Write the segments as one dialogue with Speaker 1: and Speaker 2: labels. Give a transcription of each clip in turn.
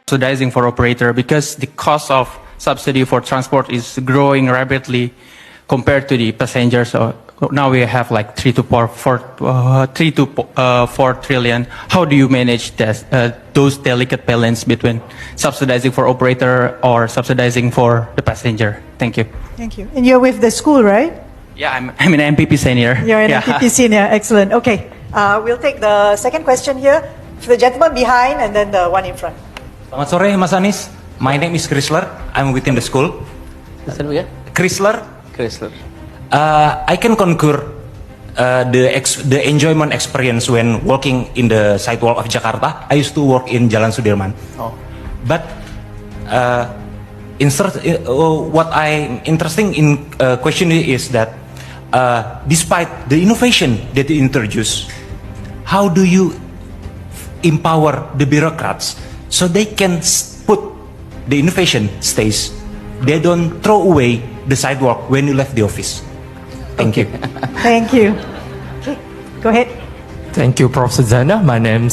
Speaker 1: subsidizing for operator because the cost of subsidy for transport is growing rapidly compared to the passengers. So now we have like 3 to 4 trillion. How do you manage this, those delicate balance between subsidizing for operator or subsidizing for the passenger? Thank you.
Speaker 2: Thank you. And you're with the school, right?
Speaker 1: Yeah, I'm an MPP senior.
Speaker 2: You're an
Speaker 1: yeah.
Speaker 2: MPP senior. Excellent. Okay. We'll take the second question here. For the gentleman behind and then the one in front.
Speaker 3: Selamat sore, Mas Anies. My name is Chrysler. I'm within the school. Chrysler. I can concur the enjoyment experience when working in the sidewalk of Jakarta. I used to work in Jalan Sudirman.
Speaker 4: Oh.
Speaker 3: But what I'm interesting in question is that despite the innovation that you introduce, how do you empower the bureaucrats so they can put the innovation stays? They don't throw away the sidewalk when you left the office. Thank you.
Speaker 2: Thank you. Okay, go ahead.
Speaker 5: Thank you, Prof. Zana. My name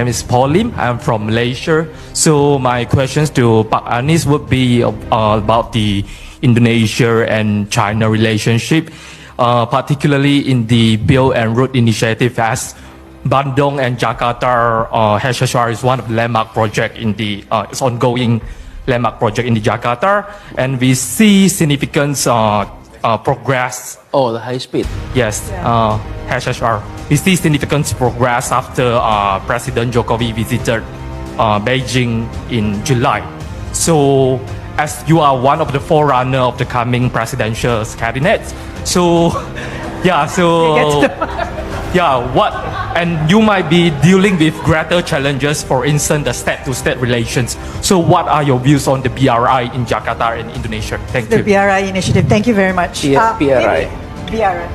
Speaker 5: is Paul Lim. I'm from Malaysia. So my questions to Pak Anies would be about the Indonesia and China relationship, particularly in the Belt and Road Initiative, as Bandung and Jakarta HSR is one of the landmark project in the it's ongoing landmark project in the Jakarta, and we see significant progress.
Speaker 4: Oh, the high speed.
Speaker 5: Yes, HSR. We see significant progress after President Jokowi visited Beijing in July. So, as you are one of the forerunner of the coming presidential cabinet, so what? And you might be dealing with greater challenges, for instance, the state-to-state relations. So what are your views on the BRI in Jakarta and Indonesia? Thank you.
Speaker 2: The BRI initiative. Thank you very much.
Speaker 4: Yes, BRI.
Speaker 2: BRI.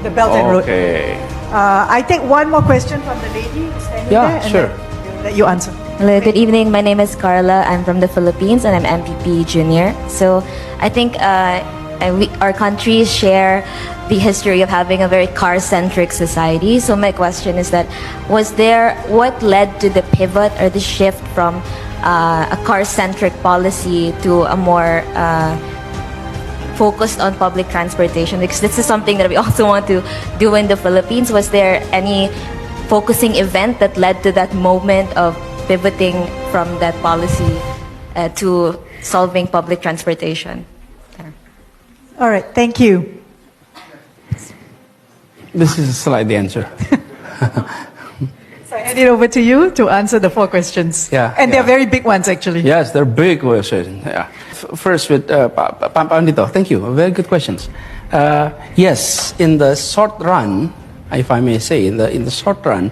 Speaker 2: The Belt and Road.
Speaker 4: Okay.
Speaker 2: I take one more question from the lady standing there.
Speaker 4: Yeah, sure.
Speaker 2: We'll let you answer.
Speaker 6: Hello, good evening. My name is Carla. I'm from the Philippines and I'm MPP Junior. So I think our countries share the history of having a very car-centric society. So my question is that, what led to the pivot or the shift from a car-centric policy to a more focused on public transportation? Because this is something that we also want to do in the Philippines. Was there any focusing event that led to that moment of pivoting from that policy to solving public transportation?
Speaker 2: All right, thank you.
Speaker 4: This is a slide answer.
Speaker 2: So I hand it over to you to answer the 4 questions.
Speaker 4: Yeah,
Speaker 2: and they're very big ones, actually.
Speaker 4: Yes, they're big questions. Yeah. First with Pandito. Thank you. Very good questions. Yes, in the short run, if I may say, in the short run,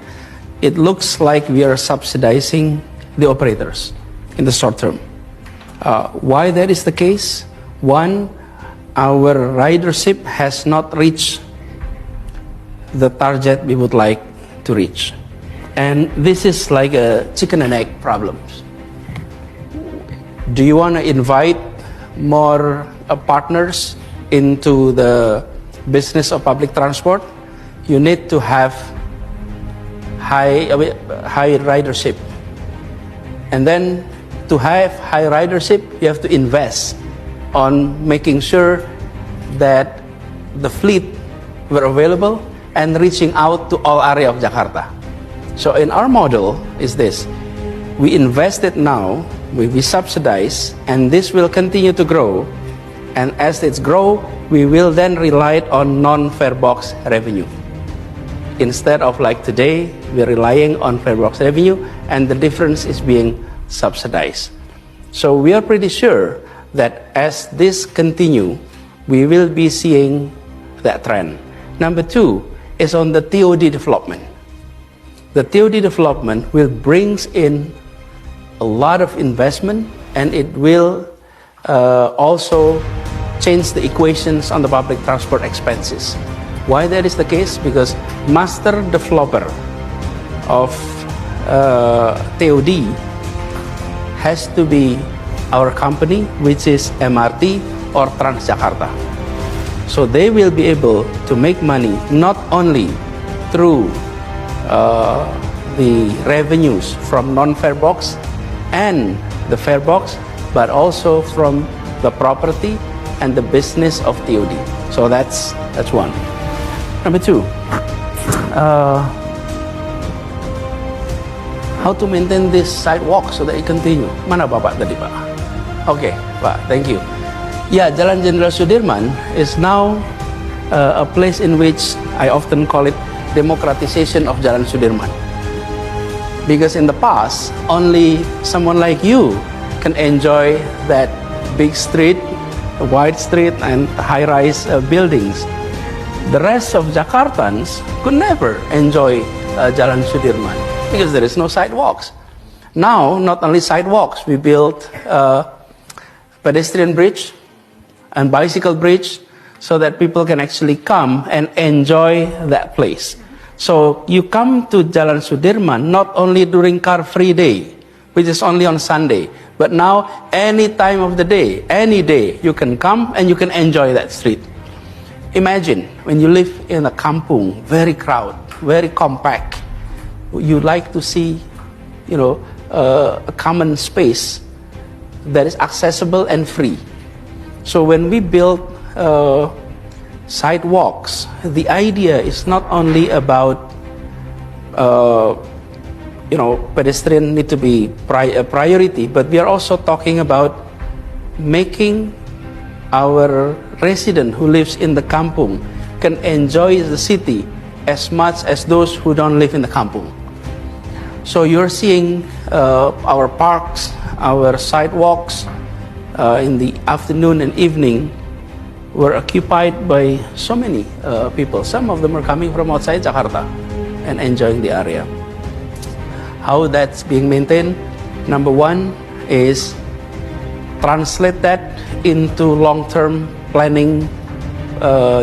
Speaker 4: it looks like we are subsidizing the operators in the short term. Why that is the case? One, our ridership has not reached the target we would like to reach. And this is like a chicken and egg problem. Do you want to invite more partners into the business of public transport? You need to have high ridership. And then to have high ridership, you have to invest on making sure that the fleet were available and reaching out to all area of Jakarta. So in our model is this: we invested now, we subsidize, and this will continue to grow. And as it's grow, we will then rely on non-fare box revenue. Instead of like today, we're relying on fare box revenue, and the difference is being subsidized. So we are pretty sure that as this continue, we will be seeing that trend. Number 2 is on the TOD development. The TOD development will brings in a lot of investment, and it will also change the equations on the public transport expenses. Why that is the case? Because master developer of TOD has to be our company, which is MRT or Transjakarta. So they will be able to make money not only through the revenues from non-fare box and the fare box, but also from the property and the business of TOD. So that's one. Number two, how to maintain this sidewalk so that it continue. Mana Bapak tadi Pak? Okay, Pak, thank you. Yeah, Jalan Jenderal Sudirman is now a place in which I often call it democratization of Jalan Sudirman. Because in the past, only someone like you can enjoy that big street, wide street, and high-rise buildings. The rest of Jakartans could never enjoy Jalan Sudirman because there is no sidewalks. Now, not only sidewalks, we built pedestrian bridge and bicycle bridge so that people can actually come and enjoy that place. So you come to Jalan Sudirman not only during car-free day, which is only on Sunday, but now any time of the day, any day, you can come and you can enjoy that street. Imagine when you live in a kampung, very crowded, very compact, you like to see, a common space that is accessible and free. So when we build sidewalks, the idea is not only about pedestrian need to be a priority, but we are also talking about making our resident who lives in the kampung can enjoy the city as much as those who don't live in the kampung. So you're seeing our parks, our sidewalks in the afternoon and evening were occupied by so many people. Some of them are coming from outside Jakarta and enjoying the area. How that's being maintained? Number one is translate that into long-term planning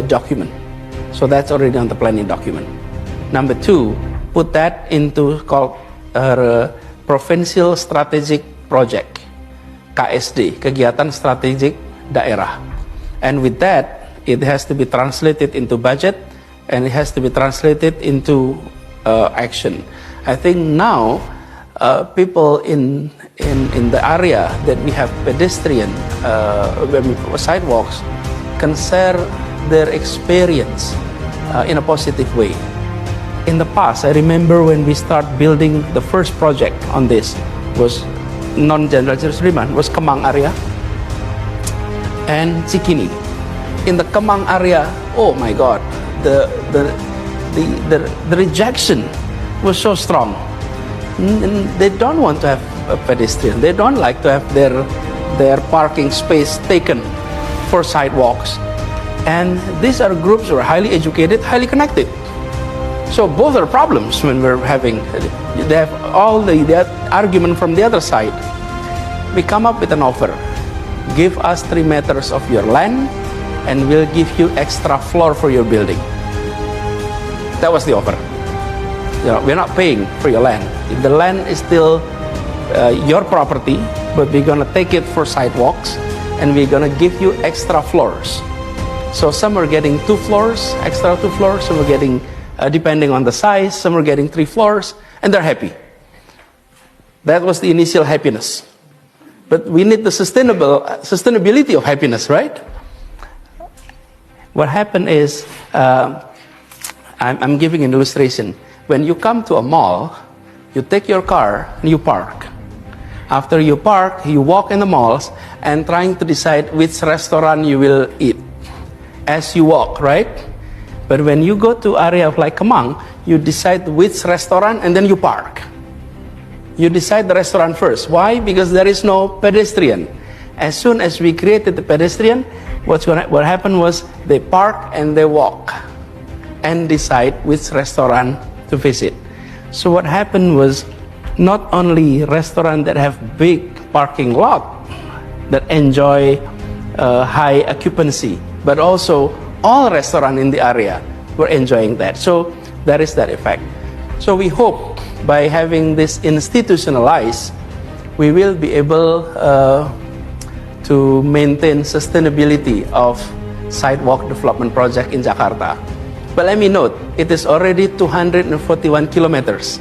Speaker 4: document. So that's already on the planning document. Number two, put that into called Provincial Strategic Project, KSD, Kegiatan Strategik Daerah. And with that, it has to be translated into budget and it has to be translated into action. I think now people in the area that we have pedestrian sidewalks can share their experience in a positive way. In the past, I remember when we start building the first project on this was non-Jenderal Sudirman, was Kemang area and Cikini. In the Kemang area, oh my God, the rejection was so strong. And they don't want to have a pedestrian. They don't like to have their parking space taken for sidewalks. And these are groups who are highly educated, highly connected. So both are problems when we're having, they have all the argument from the other side. We come up with an offer. Give us 3 meters of your land and we'll give you extra floor for your building. That was the offer. We're not paying for your land. The land is still your property, but we're gonna take it for sidewalks and we're gonna give you extra floors. So some are getting 2 floors, extra 2 floors, some are getting, depending on the size, some are getting 3 floors, and they're happy. That was the initial happiness. But we need the sustainability of happiness, right? What happened is, I'm giving an illustration. When you come to a mall, you take your car and you park. After you park, you walk in the malls and trying to decide which restaurant you will eat as you walk, right? But when you go to area of like Kemang, you decide which restaurant and then you park. You decide the restaurant first. Why? Because there is no pedestrian. As soon as we created the pedestrian, what happened was they park and they walk and decide which restaurant to visit. So what happened was not only restaurants that have big parking lot that enjoy high occupancy, but also all restaurants in the area were enjoying that. So there is that effect. So we hope by having this institutionalized, we will be able to maintain sustainability of sidewalk development project in Jakarta. But let me note, it is already 241 kilometers.